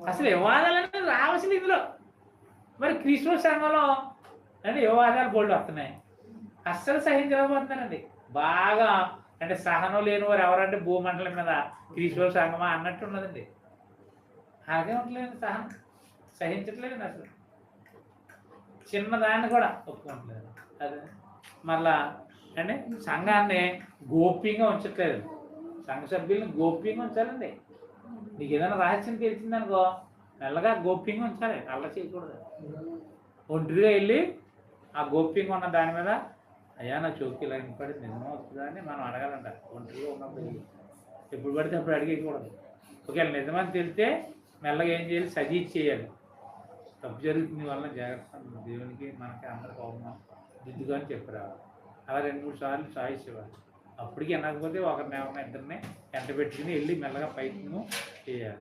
అసలు వివాదాలన్నీ రావాల్సింది ఇందులో. మరి క్రీస్తు సంఘంలో అంటే వివాదాలు బోల్డ్ వస్తున్నాయి, అస్సలు సహించలేకపోతున్నారండి. బాగా అంటే సహనం లేని వారు ఎవరంటే భూమండలం మీద క్రీస్తు సంఘమా అన్నట్టు ఉన్నదండి. అలాగే ఉండలేదు, సహించట్లేదండి అసలు. చిన్నదాన్ని కూడా ఒప్పుకోవట్లేదు. అదే మళ్ళా అంటే సంఘాన్ని గోప్యంగా ఉంచట్లేదు. సంఘ సభ్యులను గోప్యంగా ఉంచాలండి. నీకు ఏదైనా రహస్యం తెలిసిందనుకో మెల్లగా గోప్యంగా ఉంచాలి, అల్ల చేయకూడదు. ఒంటరిగా వెళ్ళి ఆ గోప్యంగా ఉన్న దాని మీద అయ్యా నా చౌకి ఇలా ఇంపడి నిజమో వస్తుందా అని మనం అడగాలంట. ఒంటరిగా ఉన్నప్పుడు ఎప్పుడు పడితే అప్పుడు అడిగేయకూడదు. ఒకవేళ నిజమని తెలిస్తే మెల్లగా ఏం చేయాలి, సజీజ్ చేయాలి. తప్పు జరుగుతుంది వల్ల జాగ్రత్త, దేవునికి మనకి అందరికి అవమానం దిద్దుగా అని చెప్పరావాలి. అలా 2-3 సార్లు చాయిస్ ఇవ్వాలి. అప్పటికి అనకపోతే ఒకరిని ఎవరిని ఇద్దరిని ఎంట పెట్టుకుని వెళ్ళి మెల్లగా ప్రయత్నం చేయాలి.